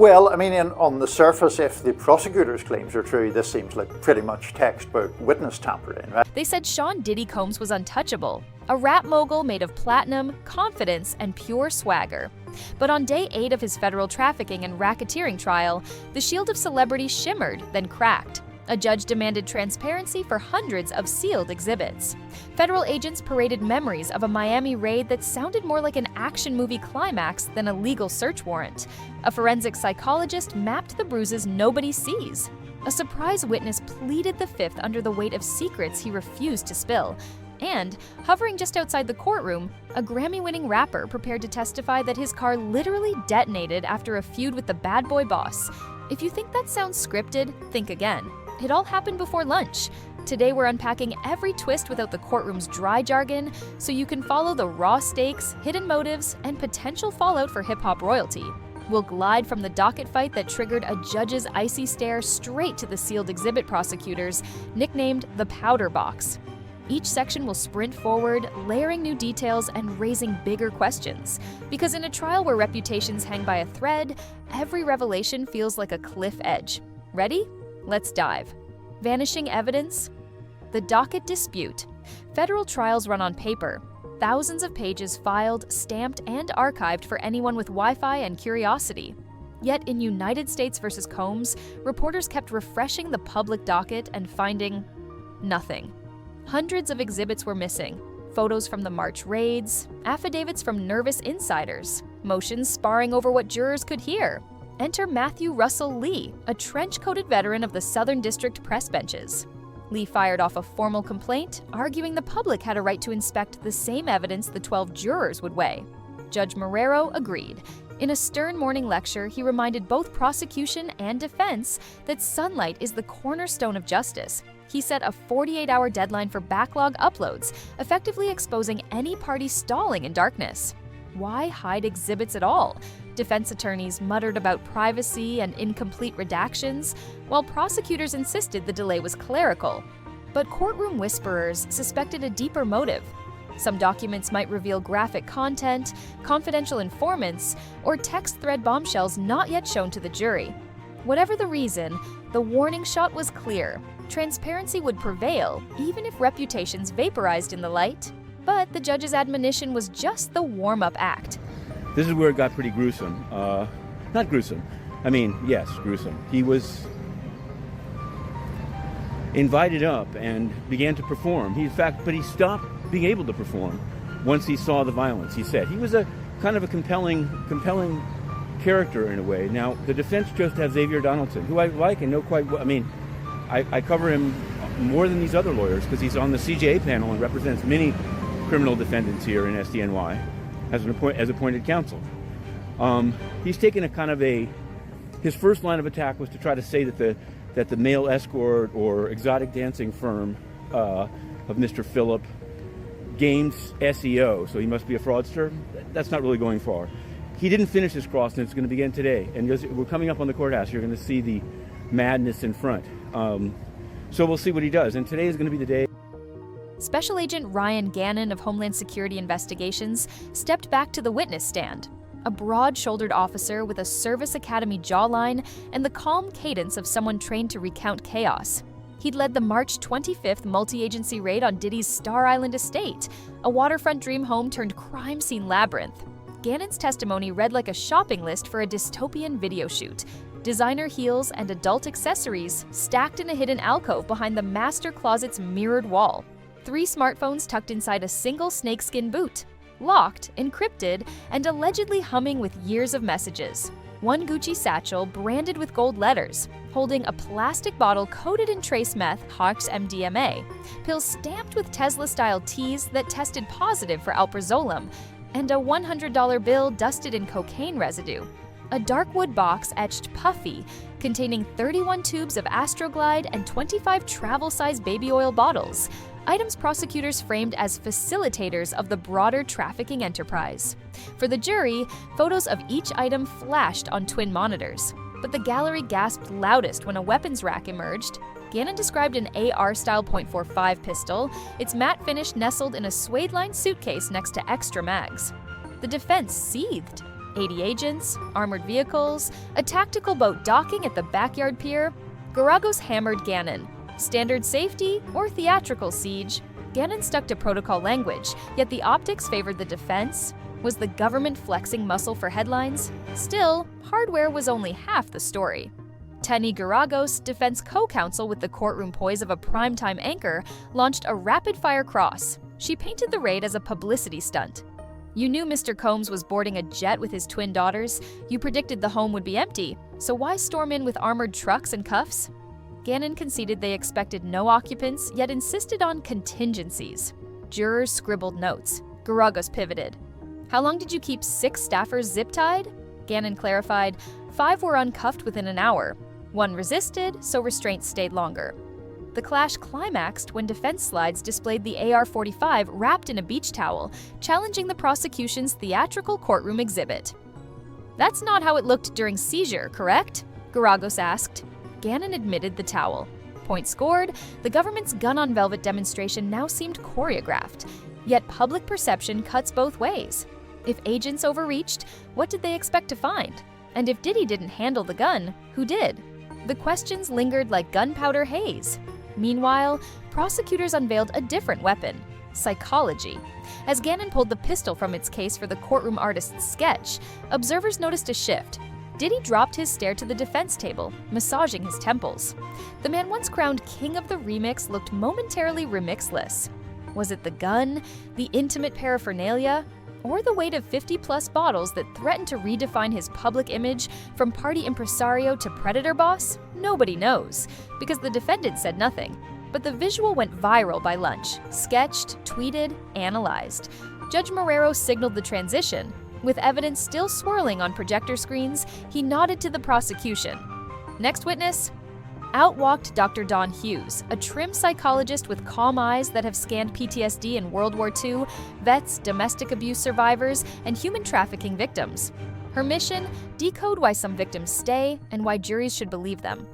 Well, I mean, on the surface, if the prosecutor's claims are true, this seems like pretty much textbook witness tampering, right? They said Sean Diddy Combs was untouchable, a rap mogul made of platinum, confidence, and pure swagger. But on day 8 of his federal trafficking and racketeering trial, the shield of celebrity shimmered, then cracked. A judge demanded transparency for hundreds of sealed exhibits. Federal agents paraded memories of a Miami raid that sounded more like an action movie climax than a legal search warrant. A forensic psychologist mapped the bruises nobody sees. A surprise witness pleaded the fifth under the weight of secrets he refused to spill. And, hovering just outside the courtroom, a Grammy-winning rapper prepared to testify that his car literally detonated after a feud with the bad boy boss. If you think that sounds scripted, think again. It all happened before lunch. Today we're unpacking every twist without the courtroom's dry jargon, so you can follow the raw stakes, hidden motives, and potential fallout for hip-hop royalty. We'll glide from the docket fight that triggered a judge's icy stare straight to the sealed exhibit prosecutors, nicknamed the Powder Box. Each section will sprint forward, layering new details and raising bigger questions. Because in a trial where reputations hang by a thread, every revelation feels like a cliff edge. Ready? Let's dive. Vanishing evidence? The docket dispute. Federal trials run on paper. Thousands of pages filed, stamped, and archived for anyone with Wi-Fi and curiosity. Yet in United States v. Combs, reporters kept refreshing the public docket and finding nothing. Hundreds of exhibits were missing. Photos from the March raids, affidavits from nervous insiders, motions sparring over what jurors could hear. Enter Matthew Russell Lee, a trench-coated veteran of the Southern District press benches. Lee fired off a formal complaint, arguing the public had a right to inspect the same evidence the 12 jurors would weigh. Judge Marrero agreed. In a stern morning lecture, he reminded both prosecution and defense that sunlight is the cornerstone of justice. He set a 48-hour deadline for backlog uploads, effectively exposing any party stalling in darkness. Why hide exhibits at all? Defense attorneys muttered about privacy and incomplete redactions, while prosecutors insisted the delay was clerical. But courtroom whisperers suspected a deeper motive. Some documents might reveal graphic content, confidential informants, or text thread bombshells not yet shown to the jury. Whatever the reason, the warning shot was clear. Transparency would prevail, even if reputations vaporized in the light. But the judge's admonition was just the warm-up act. This is where it got pretty gruesome. Not gruesome. I mean, yes, gruesome. He was invited up and began to perform. But he stopped being able to perform once he saw the violence, he said. He was a kind of a compelling character in a way. Now, the defense chose to have Xavier Donaldson, who I like and know quite well. I mean, I cover him more than these other lawyers because he's on the CJA panel and represents many criminal defendants here in SDNY as appointed counsel. He's taken a kind of his first line of attack was to try to say that the male escort or exotic dancing firm of Mr. Phillip games SEO, so he must be a fraudster. That's not really going far. He didn't finish his cross, and it's going to begin today. And we're coming up on the courthouse. You're going to see the madness in front. So we'll see what he does. And today is going to be the day. Special Agent Ryan Gannon of Homeland Security Investigations stepped back to the witness stand. A broad-shouldered officer with a service academy jawline and the calm cadence of someone trained to recount chaos. He'd led the March 25th multi-agency raid on Diddy's Star Island estate, a waterfront dream home turned crime scene labyrinth. Gannon's testimony read like a shopping list for a dystopian video shoot. Designer heels and adult accessories stacked in a hidden alcove behind the master closet's mirrored wall. 3 smartphones tucked inside a single snakeskin boot. Locked, encrypted, and allegedly humming with years of messages. 1 Gucci satchel branded with gold letters, holding a plastic bottle coated in trace meth, Hawks MDMA, pills stamped with Tesla-style teas that tested positive for alprazolam, and a $100 bill dusted in cocaine residue. A dark wood box etched Puffy, containing 31 tubes of Astroglide and 25 travel-size baby oil bottles, items prosecutors framed as facilitators of the broader trafficking enterprise. For the jury, photos of each item flashed on twin monitors, but the gallery gasped loudest when a weapons rack emerged. Gannon described an AR-style .45 pistol, its matte finish nestled in a suede-lined suitcase next to extra mags. The defense seethed. 80 agents, armored vehicles, a tactical boat docking at the backyard pier. Garagos hammered Gannon. Standard safety or theatrical siege? Gannon stuck to protocol language, yet the optics favored the defense. Was the government flexing muscle for headlines? Still, hardware was only half the story. Tenny Garagos, defense co-counsel with the courtroom poise of a primetime anchor, launched a rapid-fire cross. She painted the raid as a publicity stunt. You knew Mr. Combs was boarding a jet with his twin daughters. You predicted the home would be empty, so why storm in with armored trucks and cuffs? Gannon conceded they expected no occupants, yet insisted on contingencies. Jurors scribbled notes. Garagos pivoted. How long did you keep 6 staffers zip-tied? Gannon clarified, 5 were uncuffed within an hour. 1 resisted, so restraints stayed longer. The clash climaxed when defense slides displayed the AR-45 wrapped in a beach towel, challenging the prosecution's theatrical courtroom exhibit. That's not how it looked during seizure, correct? Garagos asked. Gannon admitted the towel. Point scored, the government's gun-on-velvet demonstration now seemed choreographed. Yet public perception cuts both ways. If agents overreached, what did they expect to find? And if Diddy didn't handle the gun, who did? The questions lingered like gunpowder haze. Meanwhile, prosecutors unveiled a different weapon: psychology. As Gannon pulled the pistol from its case for the courtroom artist's sketch, observers noticed a shift. Diddy dropped his stare to the defense table, massaging his temples. The man once crowned king of the remix looked momentarily remixless. Was it the gun, the intimate paraphernalia, or the weight of 50-plus bottles that threatened to redefine his public image from party impresario to predator boss? Nobody knows, because the defendant said nothing. But the visual went viral by lunch, sketched, tweeted, analyzed. Judge Marrero signaled the transition. With evidence still swirling on projector screens, he nodded to the prosecution. Next witness? Out walked Dr. Dawn Hughes, a trim psychologist with calm eyes that have scanned PTSD in World War II, vets, domestic abuse survivors, and human trafficking victims. Her mission? Decode why some victims stay and why juries should believe them.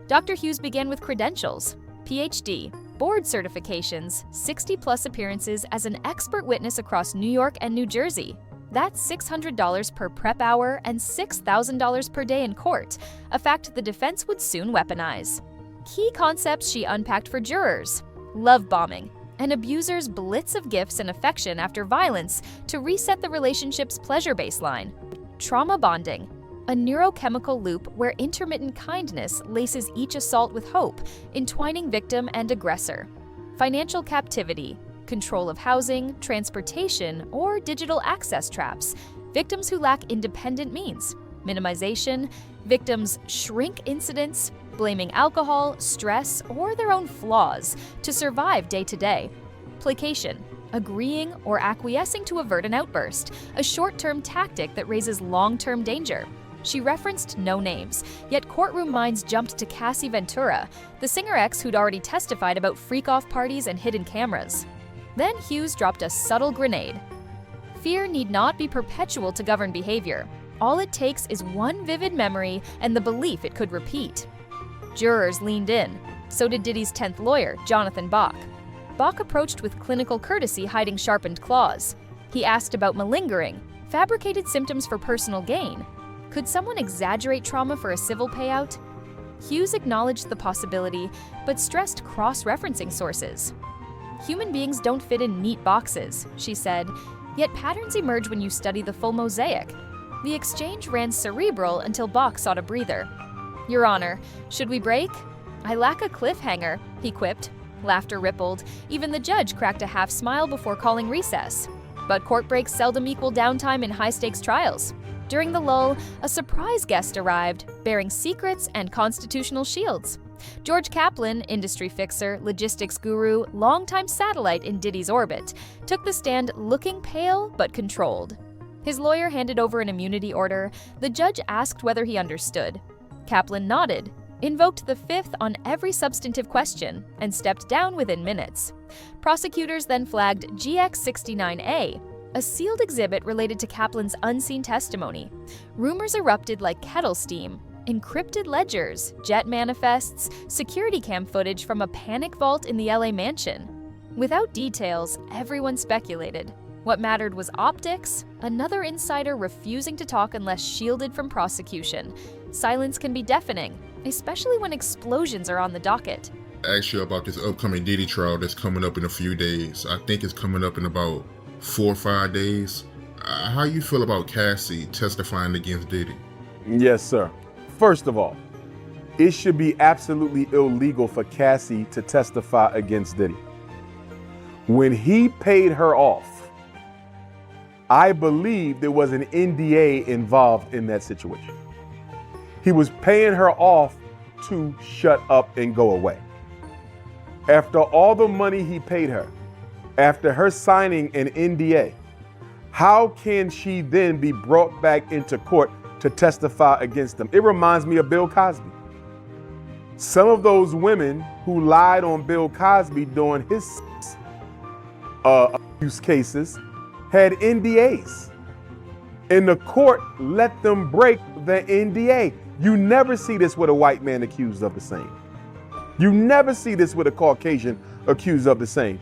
Dr. Hughes began with credentials: PhD, board certifications, 60-plus appearances as an expert witness across New York and New Jersey. That's $600 per prep hour and $6,000 per day in court, a fact the defense would soon weaponize. Key concepts she unpacked for jurors: love bombing, an abuser's blitz of gifts and affection after violence to reset the relationship's pleasure baseline; trauma bonding, a neurochemical loop where intermittent kindness laces each assault with hope, entwining victim and aggressor; financial captivity, control of housing, transportation, or digital access traps, victims who lack independent means; minimization, victims shrink incidents, blaming alcohol, stress, or their own flaws to survive day to day; placation, agreeing or acquiescing to avert an outburst, a short-term tactic that raises long-term danger. She referenced no names, yet courtroom minds jumped to Cassie Ventura, the singer ex who'd already testified about freak-off parties and hidden cameras. Then Hughes dropped a subtle grenade. Fear need not be perpetual to govern behavior. All it takes is one vivid memory and the belief it could repeat. Jurors leaned in. So did Diddy's 10th lawyer, Jonathan Bach. Bach approached with clinical courtesy, hiding sharpened claws. He asked about malingering, fabricated symptoms for personal gain. Could someone exaggerate trauma for a civil payout? Hughes acknowledged the possibility, but stressed cross-referencing sources. Human beings don't fit in neat boxes, she said, yet patterns emerge when you study the full mosaic. The exchange ran cerebral until Bach sought a breather. Your Honor, should we break? I lack a cliffhanger, he quipped. Laughter rippled. Even the judge cracked a half smile before calling recess. But court breaks seldom equal downtime in high-stakes trials. During the lull, a surprise guest arrived, bearing secrets and constitutional shields. George Kaplan, industry fixer, logistics guru, longtime satellite in Diddy's orbit, took the stand looking pale but controlled. His lawyer handed over an immunity order. The judge asked whether he understood. Kaplan nodded, invoked the fifth on every substantive question, and stepped down within minutes. Prosecutors then flagged GX69A, a sealed exhibit related to Kaplan's unseen testimony. Rumors erupted like kettle steam. Encrypted ledgers, jet manifests, security cam footage from a panic vault in the LA mansion. Without details, everyone speculated. What mattered was optics, another insider refusing to talk unless shielded from prosecution. Silence can be deafening, especially when explosions are on the docket. Ask you about this upcoming Diddy trial that's coming up in a few days. I think it's coming up in about 4 or 5 days. How you feel about Cassie testifying against Diddy? Yes, sir. First of all, it should be absolutely illegal for Cassie to testify against Diddy. When he paid her off, I believe there was an NDA involved in that situation. He was paying her off to shut up and go away. After all the money he paid her, after her signing an NDA, how can she then be brought back into court to testify against him? It reminds me of Bill Cosby. Some of those women who lied on Bill Cosby during his abuse cases had NDAs. And the court let them break the NDA. You never see this with a white man accused of the same. You never see this with a Caucasian accused of the same.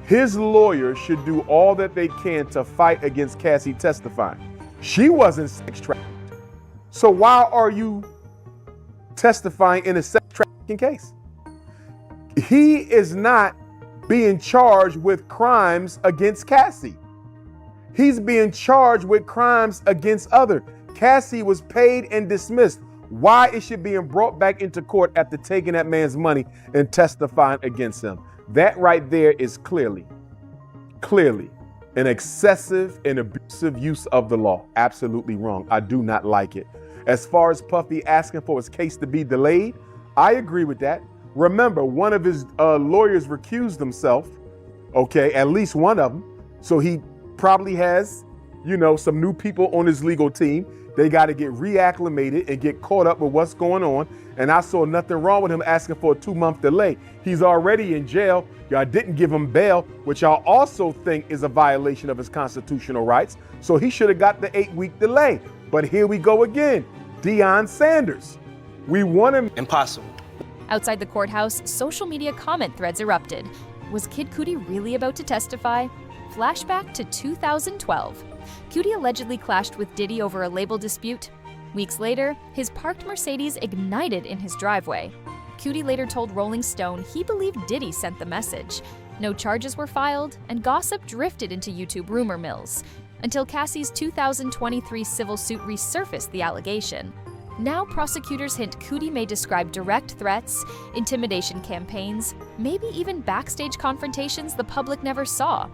His lawyers should do all that they can to fight against Cassie testifying. She wasn't sex trafficked. So why are you testifying in a sex trafficking case? He is not being charged with crimes against Cassie. He's being charged with crimes against others. Cassie was paid and dismissed. Why is she being brought back into court after taking that man's money and testifying against him? That right there is clearly an excessive and abusive use of the law. Absolutely wrong. I do not like it. As far as Puffy asking for his case to be delayed, I agree with that. Remember, one of his lawyers recused himself, okay, at least one of them. So he probably has, some new people on his legal team. They got to get reacclimated and get caught up with what's going on. And I saw nothing wrong with him asking for a 2-month delay. He's already in jail. Y'all didn't give him bail, which y'all also think is a violation of his constitutional rights. So he should have got the 8-week delay. But here we go again. Deion Sanders. We want him. Impossible. Outside the courthouse, social media comment threads erupted. Was Kid Cudi really about to testify? Flashback to 2012. Cudi allegedly clashed with Diddy over a label dispute. Weeks later, his parked Mercedes ignited in his driveway. Cudi later told Rolling Stone he believed Diddy sent the message. No charges were filed, and gossip drifted into YouTube rumor mills, until Cassie's 2023 civil suit resurfaced the allegation. Now prosecutors hint Cudi may describe direct threats, intimidation campaigns, maybe even backstage confrontations the public never saw.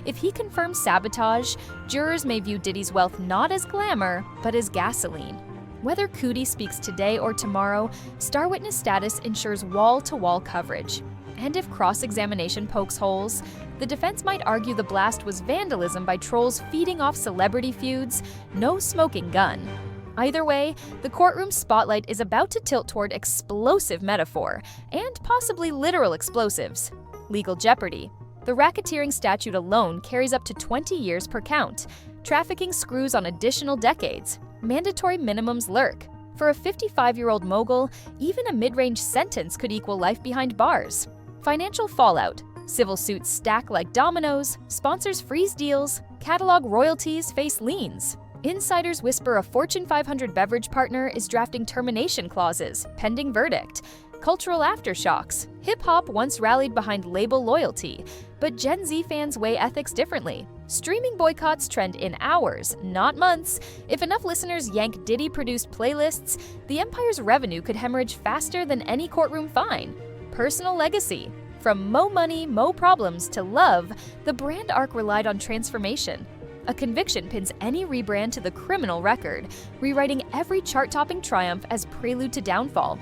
If he confirms sabotage, jurors may view Diddy's wealth not as glamour, but as gasoline. Whether Cudi speaks today or tomorrow, star witness status ensures wall-to-wall coverage. And if cross-examination pokes holes, the defense might argue the blast was vandalism by trolls feeding off celebrity feuds, no smoking gun. Either way, the courtroom spotlight is about to tilt toward explosive metaphor, and possibly literal explosives. Legal jeopardy. The racketeering statute alone carries up to 20 years per count. Trafficking screws on additional decades. Mandatory minimums lurk. For a 55-year-old mogul, even a mid-range sentence could equal life behind bars. Financial fallout. Civil suits stack like dominoes, sponsors freeze deals, catalog royalties face liens. Insiders whisper a Fortune 500 beverage partner is drafting termination clauses, pending verdict. Cultural aftershocks. Hip-hop once rallied behind label loyalty, but Gen Z fans weigh ethics differently. Streaming boycotts trend in hours, not months. If enough listeners yank Diddy-produced playlists, the empire's revenue could hemorrhage faster than any courtroom fine. Personal legacy. From Mo Money, Mo Problems to Love, the brand arc relied on transformation. A conviction pins any rebrand to the criminal record, rewriting every chart-topping triumph as prelude to downfall.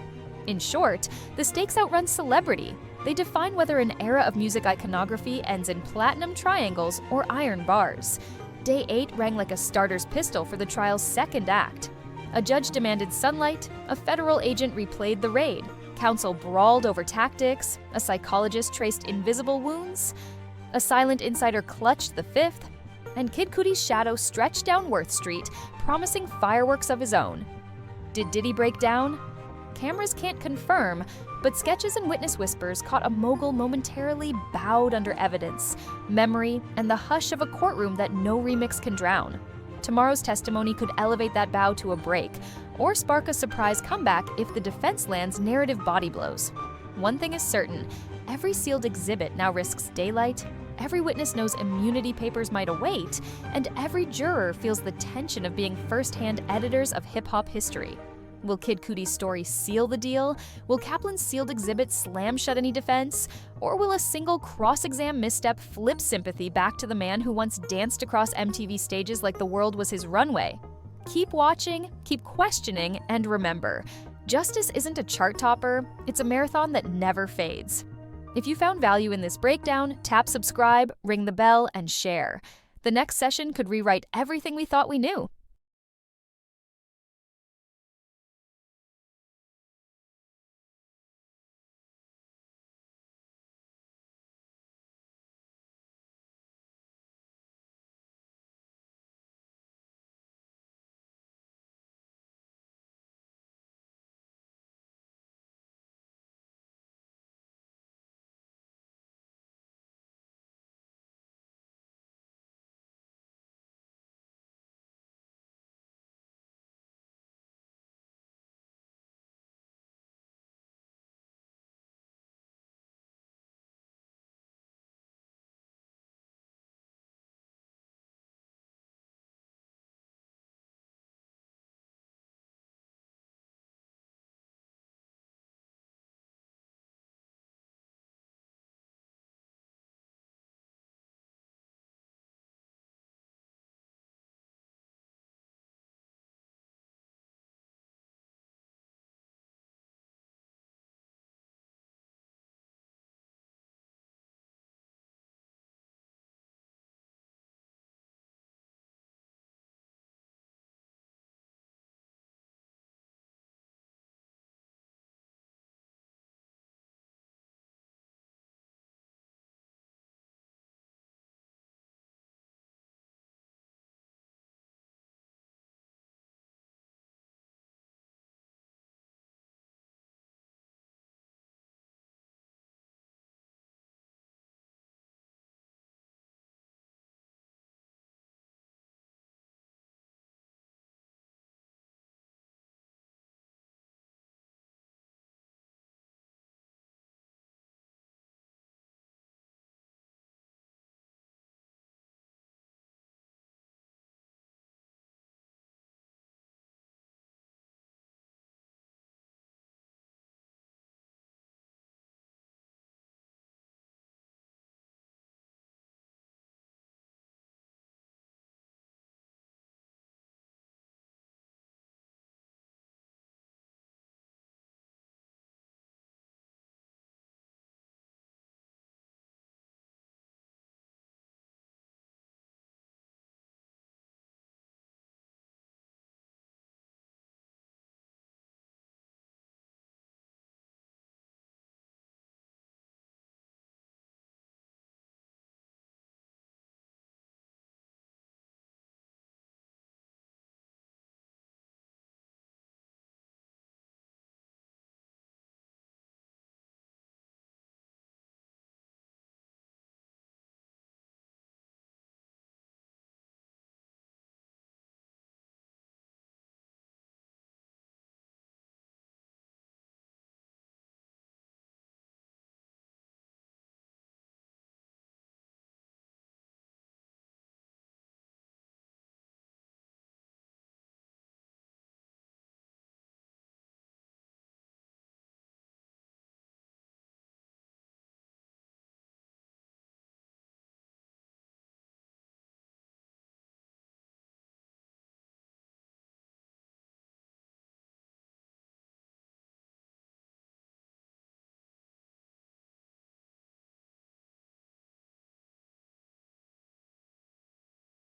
In short, the stakes outrun celebrity. They define whether an era of music iconography ends in platinum triangles or iron bars. Day 8 rang like a starter's pistol for the trial's second act. A judge demanded sunlight, a federal agent replayed the raid, counsel brawled over tactics, a psychologist traced invisible wounds, a silent insider clutched the fifth, and Kid Cudi's shadow stretched down Worth Street, promising fireworks of his own. Did Diddy break down? Cameras can't confirm, but sketches and witness whispers caught a mogul momentarily bowed under evidence, memory, and the hush of a courtroom that no remix can drown. Tomorrow's testimony could elevate that bow to a break, or spark a surprise comeback if the defense lands narrative body blows. One thing is certain, every sealed exhibit now risks daylight, every witness knows immunity papers might await, and every juror feels the tension of being first-hand editors of hip-hop history. Will Kid Cudi's story seal the deal? Will Kaplan's sealed exhibit slam shut any defense? Or will a single cross-exam misstep flip sympathy back to the man who once danced across MTV stages like the world was his runway? Keep watching, keep questioning, and remember, justice isn't a chart topper, it's a marathon that never fades. If you found value in this breakdown, tap subscribe, ring the bell, and share. The next session could rewrite everything we thought we knew.